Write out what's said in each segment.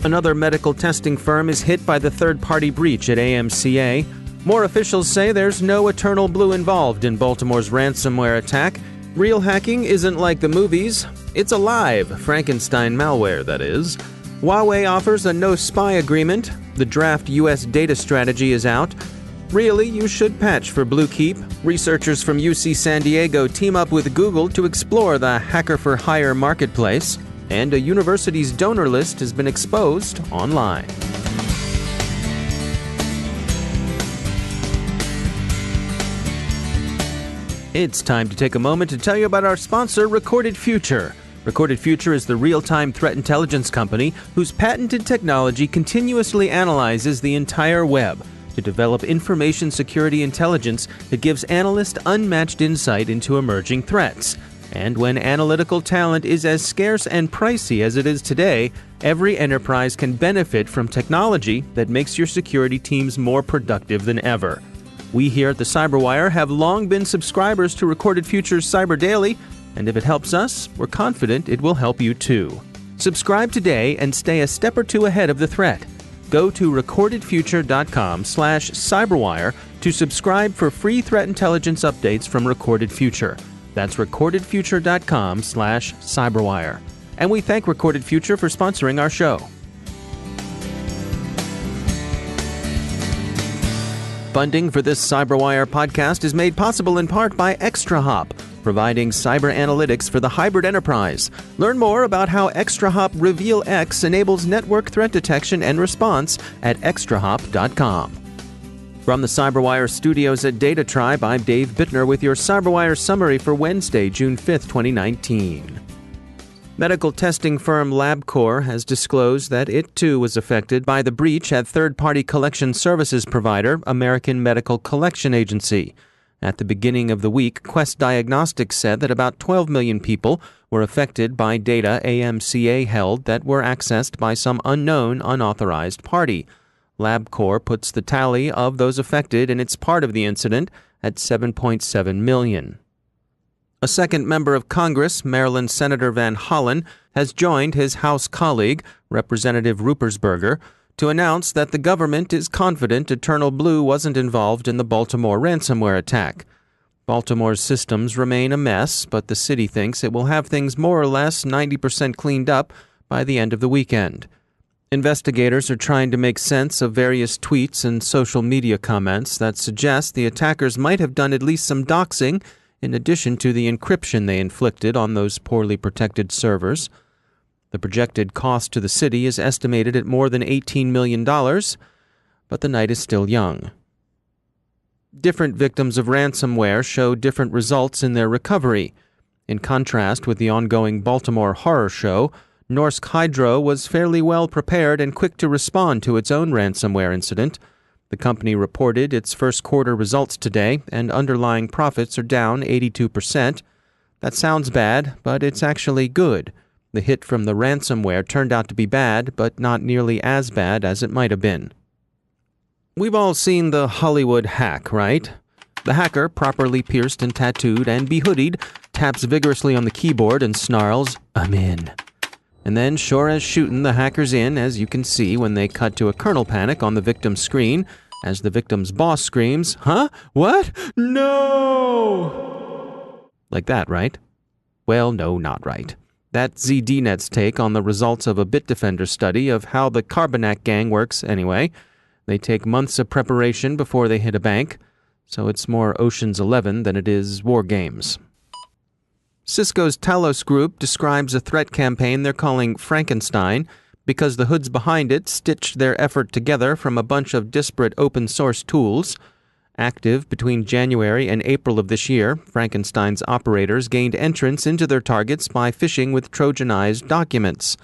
Another medical testing firm is hit by the third-party breach at AMCA. More officials say there's no EternalBlue involved in Baltimore's ransomware attack. Real hacking isn't like the movies. It's alive, Frankenstein malware, that is. Huawei offers a no-spy agreement. The draft U.S. data strategy is out. Really, you should patch for Bluekeep. Researchers from UC San Diego team up with Google to explore the hacker-for-hire marketplace. And a university's donor list has been exposed online. It's time to take a moment to tell you about our sponsor, Recorded Future. Recorded Future is the real-time threat intelligence company whose patented technology continuously analyzes the entire web to develop information security intelligence that gives analysts unmatched insight into emerging threats. And when analytical talent is as scarce and pricey as it is today, every enterprise can benefit from technology that makes your security teams more productive than ever. We here at the CyberWire have long been subscribers to Recorded Future's Cyber Daily, and if it helps us, we're confident it will help you too. Subscribe today and stay a step or two ahead of the threat. Go to recordedfuture.com/cyberwire to subscribe for free threat intelligence updates from Recorded Future. That's recordedfuture.com/cyberwire. And we thank Recorded Future for sponsoring our show. Funding for this CyberWire podcast is made possible in part by ExtraHop, providing cyber analytics for the hybrid enterprise. Learn more about how ExtraHop Reveal X enables network threat detection and response at extrahop.com. From the CyberWire studios at Data Tribe, I'm Dave Bittner with your CyberWire summary for Wednesday, June 5th, 2019. Medical testing firm LabCorp has disclosed that it too was affected by the breach at third-party collection services provider American Medical Collection Agency. At the beginning of the week, Quest Diagnostics said that about 12 million people were affected by data AMCA held that were accessed by some unknown, unauthorized party. LabCorp puts the tally of those affected in its part of the incident at 7.7 million. A second member of Congress, Maryland Senator Van Hollen, has joined his House colleague, Representative Ruppersberger, to announce that the government is confident EternalBlue wasn't involved in the Baltimore ransomware attack. Baltimore's systems remain a mess, but the city thinks it will have things more or less 90% cleaned up by the end of the weekend. Investigators are trying to make sense of various tweets and social media comments that suggest the attackers might have done at least some doxing in addition to the encryption they inflicted on those poorly protected servers. The projected cost to the city is estimated at more than $18 million, but the night is still young. Different victims of ransomware show different results in their recovery. In contrast with the ongoing Baltimore horror show, Norsk Hydro was fairly well prepared and quick to respond to its own ransomware incident. The company reported its first quarter results today, and underlying profits are down 82%. That sounds bad, but it's actually good. The hit from the ransomware turned out to be bad, but not nearly as bad as it might have been. We've all seen the Hollywood hack, right? The hacker, properly pierced and tattooed and behoodied, taps vigorously on the keyboard and snarls, "I'm in." And then, sure as shootin', the hacker's in, as you can see when they cut to a kernel panic on the victim's screen, as the victim's boss screams, "Huh? What? No!" Like that, right? Well, no, not right. That's ZDNet's take on the results of a Bitdefender study of how the Carbonac gang works anyway. They take months of preparation before they hit a bank, so it's more Ocean's 11 than it is War Games. Cisco's Talos Group describes a threat campaign they're calling Frankenstein because the hoods behind it stitched their effort together from a bunch of disparate open-source tools. Active between January and April of this year, Frankenstein's operators gained entrance into their targets by phishing with Trojanized documents.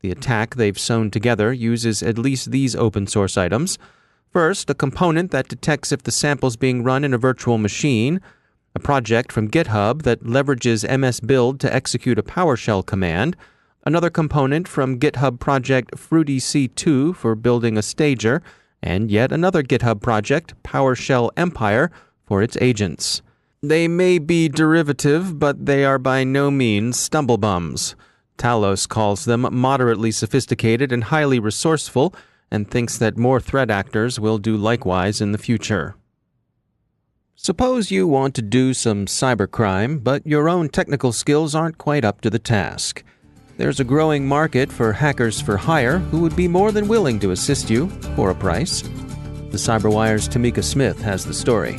The attack they've sewn together uses at least these open-source items. First, a component that detects if the sample's being run in a virtual machine, a project from GitHub that leverages MS-Build to execute a PowerShell command, another component from GitHub project FruityC2 for building a stager, and yet another GitHub project, PowerShell Empire, for its agents. They may be derivative, but they are by no means stumblebums. Talos calls them moderately sophisticated and highly resourceful, and thinks that more threat actors will do likewise in the future. Suppose you want to do some cybercrime, but your own technical skills aren't quite up to the task. There's a growing market for hackers for hire who would be more than willing to assist you for a price. The CyberWire's Tamika Smith has the story.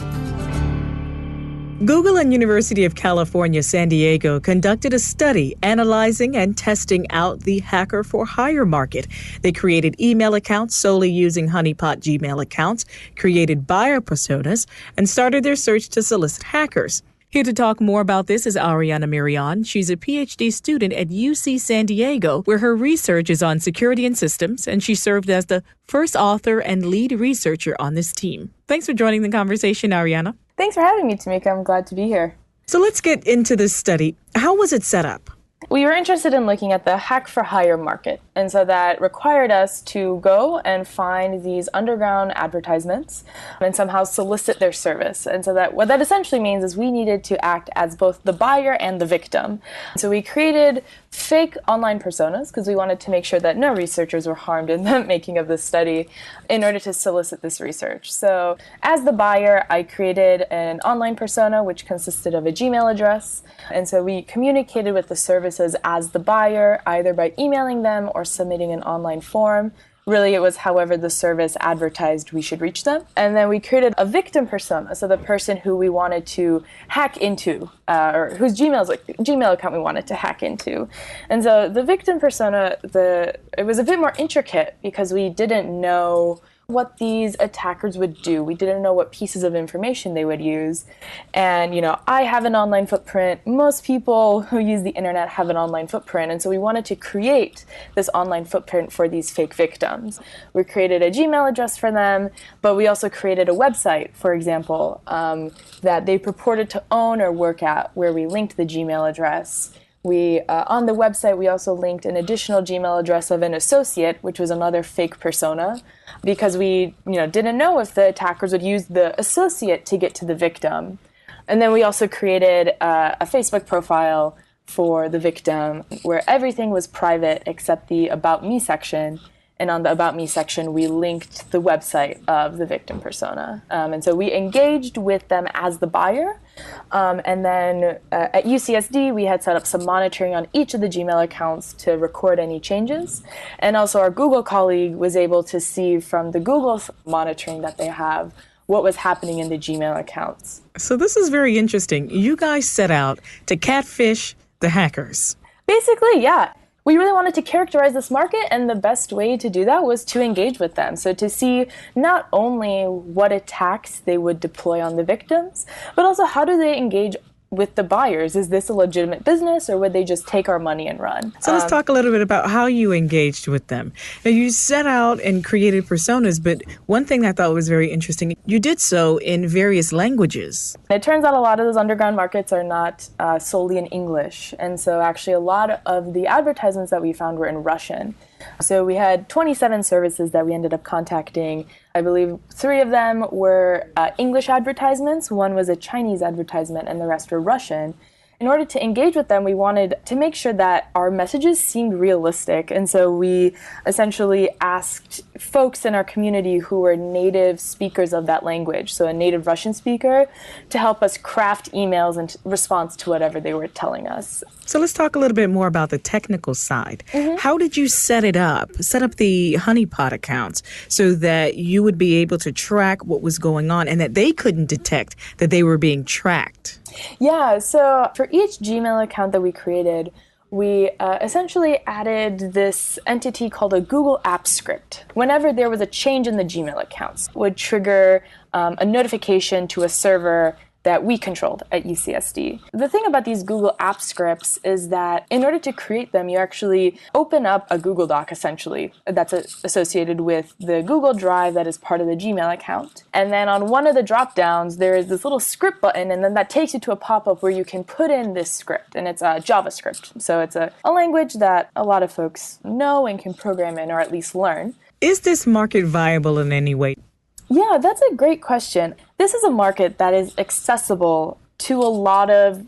Google and University of California, San Diego conducted a study analyzing and testing out the hacker for hire market. They created email accounts solely using honeypot Gmail accounts, created buyer personas, and started their search to solicit hackers. Here to talk more about this is Ariana Mirion. She's a PhD student at UC San Diego, where her research is on security and systems, and she served as the first author and lead researcher on this team. Thanks for joining the conversation, Ariana. Thanks for having me, Tamika. I'm glad to be here. So let's get into this study. How was it set up? We were interested in looking at the hack for hire market. And so that required us to go and find these underground advertisements and somehow solicit their service. And so that what that essentially means is we needed to act as both the buyer and the victim. So we created fake online personas because we wanted to make sure that no researchers were harmed in the making of this study in order to solicit this research. So as the buyer, I created an online persona which consisted of a Gmail address. And so we communicated with the services as the buyer, either by emailing them or submitting an online form. Really, it was however the service advertised we should reach them. And then we created a victim persona, so the person who we wanted to hack into, or whose Gmail account we wanted to hack into. And so the victim persona, it was a bit more intricate because we didn't know what these attackers would do. We didn't know what pieces of information they would use. And, I have an online footprint. Most people who use the internet have an online footprint. And so we wanted to create this online footprint for these fake victims. We created a Gmail address for them, but we also created a website, for example, that they purported to own or work at, where we linked the Gmail address. We on the website, we also linked an additional Gmail address of an associate, which was another fake persona, because we didn't know if the attackers would use the associate to get to the victim. And then we also created a Facebook profile for the victim where everything was private except the About Me section. And on the About Me section, we linked the website of the victim persona. And so we engaged with them as the buyer. And then at UCSD, we had set up some monitoring on each of the Gmail accounts to record any changes. And also our Google colleague was able to see from the Google monitoring that they have what was happening in the Gmail accounts. So this is very interesting. You guys set out to catfish the hackers. Basically, yeah. We really wanted to characterize this market, and the best way to do that was to engage with them. So to see not only what attacks they would deploy on the victims, but also how do they engage with the buyers. Is this a legitimate business, or would they just take our money and run? So let's talk a little bit about how you engaged with them. Now, you set out and created personas, but one thing I thought was very interesting, you did so in various languages. It turns out a lot of those underground markets are not solely in English. And so actually a lot of the advertisements that we found were in Russian. So we had 27 services that we ended up contacting. I believe 3 of them were English advertisements, 1 was a Chinese advertisement, and the rest were Russian. In order to engage with them, we wanted to make sure that our messages seemed realistic. And so we essentially asked folks in our community who were native speakers of that language, so a native Russian speaker, to help us craft emails in response to whatever they were telling us. So let's talk a little bit more about the technical side. How did you set up the honeypot accounts so that you would be able to track what was going on and that they couldn't detect that they were being tracked? Yeah, so for each Gmail account that we created, we essentially added this entity called a Google App script. Whenever there was a change in the Gmail accounts, would trigger a notification to a server that we controlled at UCSD. The thing about these Google App scripts is that in order to create them, you actually open up a Google Doc, essentially, that's associated with the Google Drive that is part of the Gmail account. And then on one of the drop-downs, there is this little script button, and then that takes you to a pop-up where you can put in this script, and it's a JavaScript. So it's a language that a lot of folks know and can program in, or at least learn. Is this market viable in any way? Yeah, that's a great question. This is a market that is accessible to a lot of,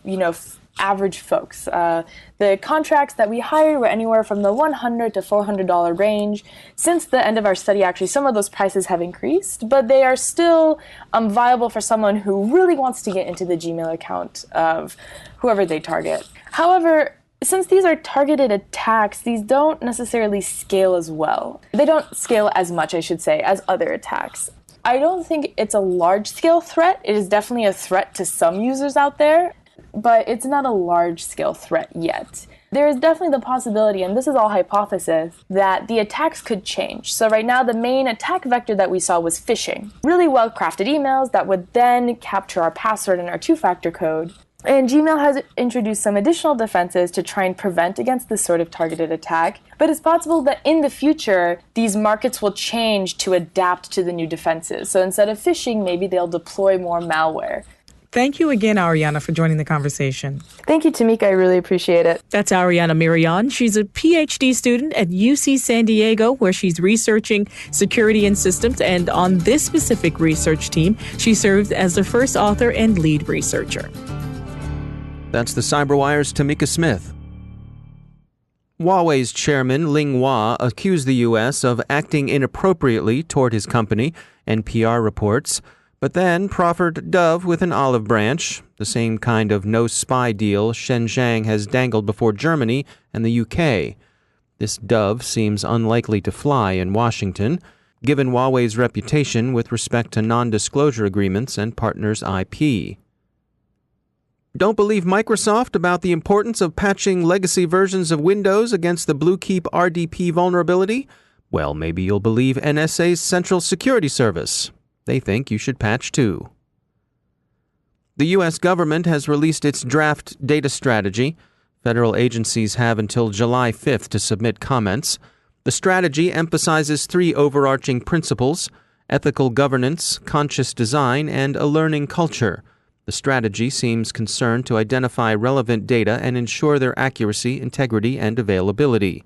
average folks. The contracts that we hired were anywhere from the $100 to $400 range. Since the end of our study, actually, some of those prices have increased, but they are still viable for someone who really wants to get into the Gmail account of whoever they target. However, since these are targeted attacks, these don't necessarily scale as well. They don't scale as much, I should say, as other attacks. I don't think it's a large-scale threat. It is definitely a threat to some users out there, but it's not a large-scale threat yet. There is definitely the possibility, and this is all hypothesis, that the attacks could change. So right now, the main attack vector that we saw was phishing. Really well-crafted emails that would then capture our password and our two-factor code. And Gmail has introduced some additional defenses to try and prevent against this sort of targeted attack. But it's possible that in the future, these markets will change to adapt to the new defenses. So instead of phishing, maybe they'll deploy more malware. Thank you again, Ariana, for joining the conversation. Thank you, Tamika. I really appreciate it. That's Ariana Mirion. She's a PhD student at UC San Diego, where she's researching security and systems. And on this specific research team, she serves as the first author and lead researcher. That's the CyberWire's Tamika Smith. Huawei's chairman, Ling Hua, accused the U.S. of acting inappropriately toward his company, NPR reports, but then proffered Dove with an olive branch, the same kind of no-spy deal Shenzhen has dangled before Germany and the UK. This Dove seems unlikely to fly in Washington, given Huawei's reputation with respect to non-disclosure agreements and partners' IP. Don't believe Microsoft about the importance of patching legacy versions of Windows against the Bluekeep RDP vulnerability? Well, maybe you'll believe NSA's Central Security Service. They think you should patch too. The U.S. government has released its draft data strategy. Federal agencies have until July 5th to submit comments. The strategy emphasizes 3 overarching principles: ethical governance, conscious design, and a learning culture. The strategy seems concerned to identify relevant data and ensure their accuracy, integrity, and availability.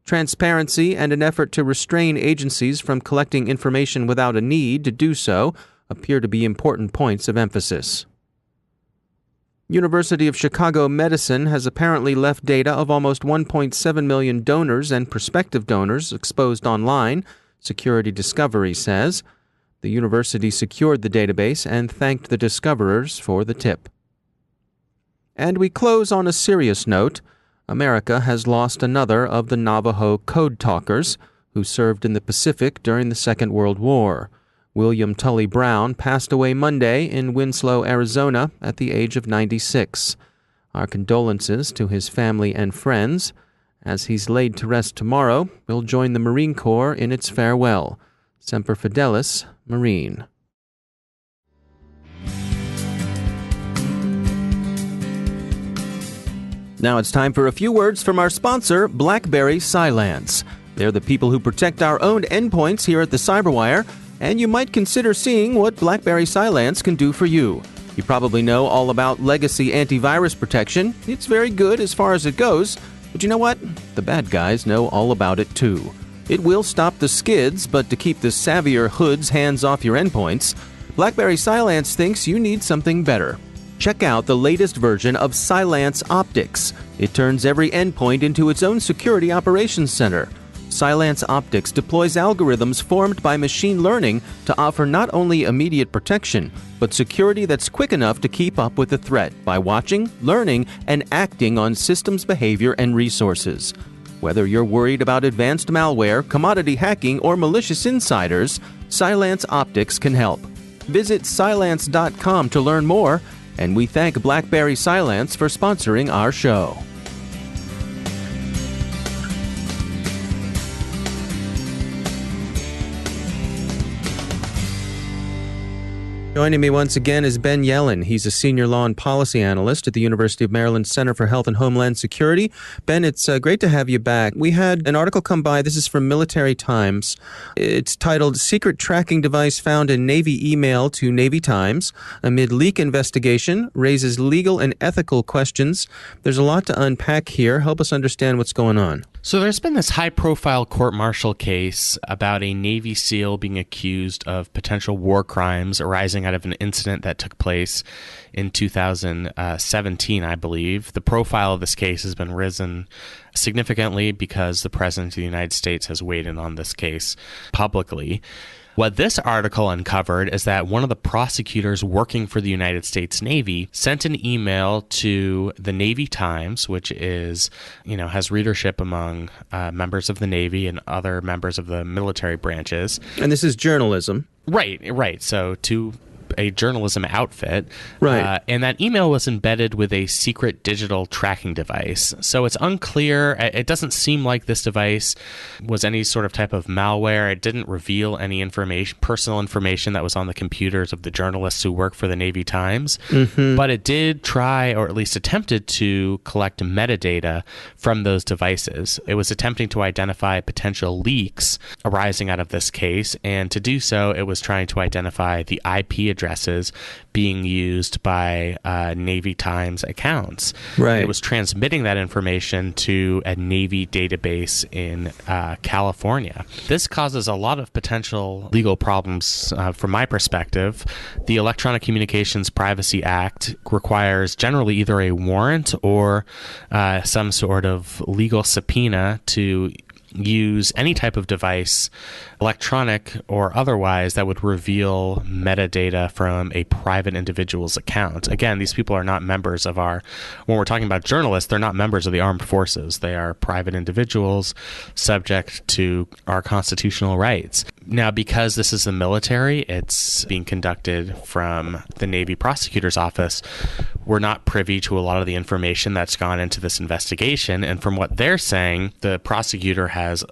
Transparency and an effort to restrain agencies from collecting information without a need to do so appear to be important points of emphasis. University of Chicago Medicine has apparently left data of almost 1.7 million donors and prospective donors exposed online, Security Discovery says. The university secured the database and thanked the discoverers for the tip. And we close on a serious note. America has lost another of the Navajo code talkers who served in the Pacific during the Second World War. William Tully Brown passed away Monday in Winslow, Arizona, at the age of 96. Our condolences to his family and friends. As he's laid to rest tomorrow, we'll join the Marine Corps in its farewell. Semper Fidelis, Marine. Now it's time for a few words from our sponsor, BlackBerry Cylance. They're the people who protect our own endpoints here at the CyberWire, and you might consider seeing what BlackBerry Cylance can do for you. You probably know all about legacy antivirus protection. It's very good as far as it goes, but you know what? The bad guys know all about it too. It will stop the skids, but to keep the savvier hoods hands off your endpoints, BlackBerry Cylance thinks you need something better. Check out the latest version of Cylance Optics. It turns every endpoint into its own security operations center. Cylance Optics deploys algorithms formed by machine learning to offer not only immediate protection, but security that's quick enough to keep up with the threat by watching, learning, and acting on systems behavior and resources. Whether you're worried about advanced malware, commodity hacking, or malicious insiders, Cylance Optics can help. Visit Cylance.com to learn more, and we thank BlackBerry Cylance for sponsoring our show. Joining me once again is Ben Yellen. He's a senior law and policy analyst at the University of Maryland Center for Health and Homeland Security. Ben, it's great to have you back. We had an article come by. This is from Military Times. It's titled, Secret Tracking Device Found in Navy Email to Navy Times Amid Leak Investigation Raises Legal and Ethical Questions. There's a lot to unpack here. Help us understand what's going on. So there's been this high-profile court-martial case about a Navy SEAL being accused of potential war crimes arising out of an incident that took place in 2017, I believe. The profile of this case has been risen significantly because the President of the United States has weighed in on this case publicly. What this article uncovered is that one of the prosecutors working for the United States Navy sent an email to the Navy Times, which is, has readership among members of the Navy and other members of the military branches. And this is journalism. Right. So to a journalism outfit. Right. And that email was embedded with a secret digital tracking device. So it's unclear. It doesn't seem like this device was any sort of type of malware. It didn't reveal any personal information that was on the computers of the journalists who work for the Navy Times. Mm-hmm. But it did try, or at least attempted to collect metadata from those devices. It was attempting to identify potential leaks arising out of this case. And to do so, it was trying to identify the IP addresses being used by Navy Times accounts. Right. It was transmitting that information to a Navy database in California. This causes a lot of potential legal problems from my perspective. The Electronic Communications Privacy Act requires generally either a warrant or some sort of legal subpoena to use any type of device, electronic or otherwise, that would reveal metadata from a private individual's account. Again, these people are not members of when we're talking about journalists, they're not members of the armed forces. They are private individuals subject to our constitutional rights. Now, because this is the military, it's being conducted from the Navy prosecutor's office. We're not privy to a lot of the information that's gone into this investigation. And from what they're saying, the prosecutor has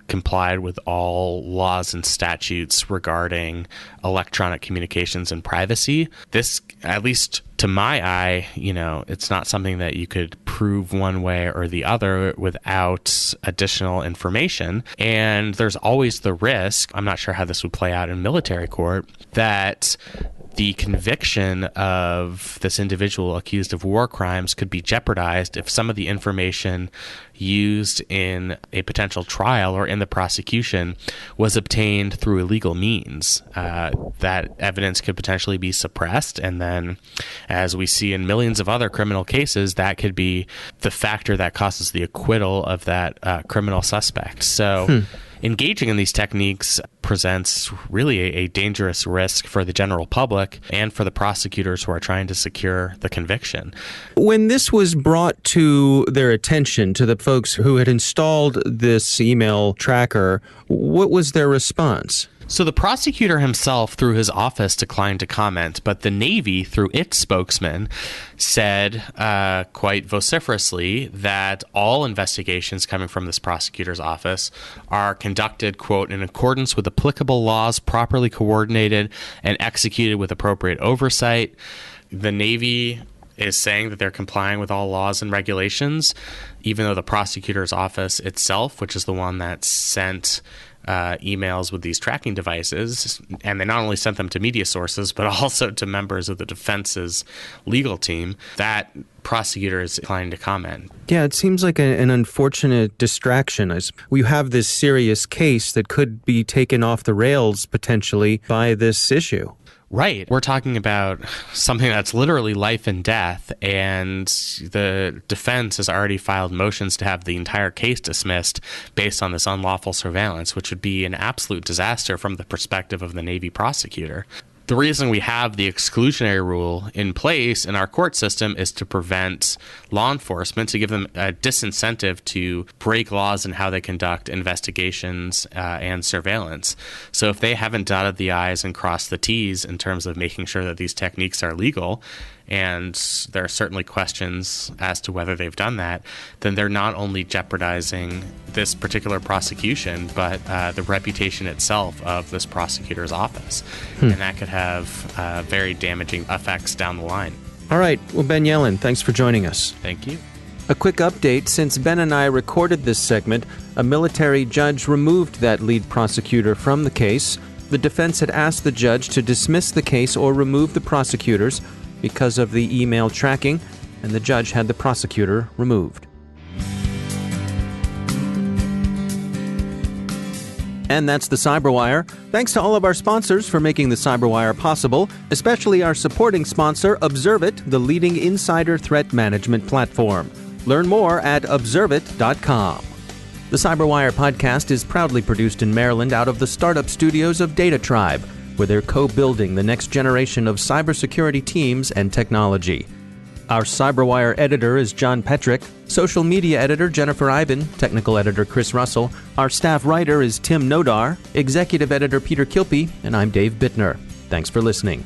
complied with all laws and statutes regarding electronic communications and privacy. This, at least to my eye, it's not something that you could prove one way or the other without additional information. And there's always the risk, I'm not sure how this would play out in military court, that the conviction of this individual accused of war crimes could be jeopardized if some of the information used in a potential trial or in the prosecution was obtained through illegal means. That evidence could potentially be suppressed, and then, as we see in millions of other criminal cases, that could be the factor that causes the acquittal of that criminal suspect. So engaging in these techniques presents really a dangerous risk for the general public and for the prosecutors who are trying to secure the conviction. When this was brought to their attention, to the folks who had installed this email tracker, what was their response? So the prosecutor himself, through his office, declined to comment, but the Navy, through its spokesman, said quite vociferously that all investigations coming from this prosecutor's office are conducted, quote, in accordance with applicable laws, properly coordinated, and executed with appropriate oversight. The Navy is saying that they're complying with all laws and regulations, even though the prosecutor's office itself, which is the one that sent emails with these tracking devices, and they not only sent them to media sources, but also to members of the defense's legal team, that prosecutor is declining to comment. Yeah, it seems like an unfortunate distraction. We have this serious case that could be taken off the rails potentially by this issue. Right. We're talking about something that's literally life and death, and the defense has already filed motions to have the entire case dismissed based on this unlawful surveillance, which would be an absolute disaster from the perspective of the Navy prosecutor. The reason we have the exclusionary rule in place in our court system is to prevent law enforcement, to give them a disincentive to break laws in how they conduct investigations and surveillance. So if they haven't dotted the I's and crossed the T's in terms of making sure that these techniques are legal, and there are certainly questions as to whether they've done that, then they're not only jeopardizing this particular prosecution, but the reputation itself of this prosecutor's office. And that could have very damaging effects down the line. All right. Well, Ben Yellen, thanks for joining us. Thank you. A quick update. Since Ben and I recorded this segment, a military judge removed that lead prosecutor from the case. The defense had asked the judge to dismiss the case or remove the prosecutors because of the email tracking, and the judge had the prosecutor removed. And that's the CyberWire. Thanks to all of our sponsors for making the CyberWire possible, especially our supporting sponsor, Observit, the leading insider threat management platform. Learn more at observit.com. The CyberWire podcast is proudly produced in Maryland out of the startup studios of Data Tribe, where they're co-building the next generation of cybersecurity teams and technology. Our CyberWire editor is John Petrick, social media editor Jennifer Iben, technical editor Chris Russell, our staff writer is Tim Nodar, executive editor Peter Kilpie, and I'm Dave Bittner. Thanks for listening.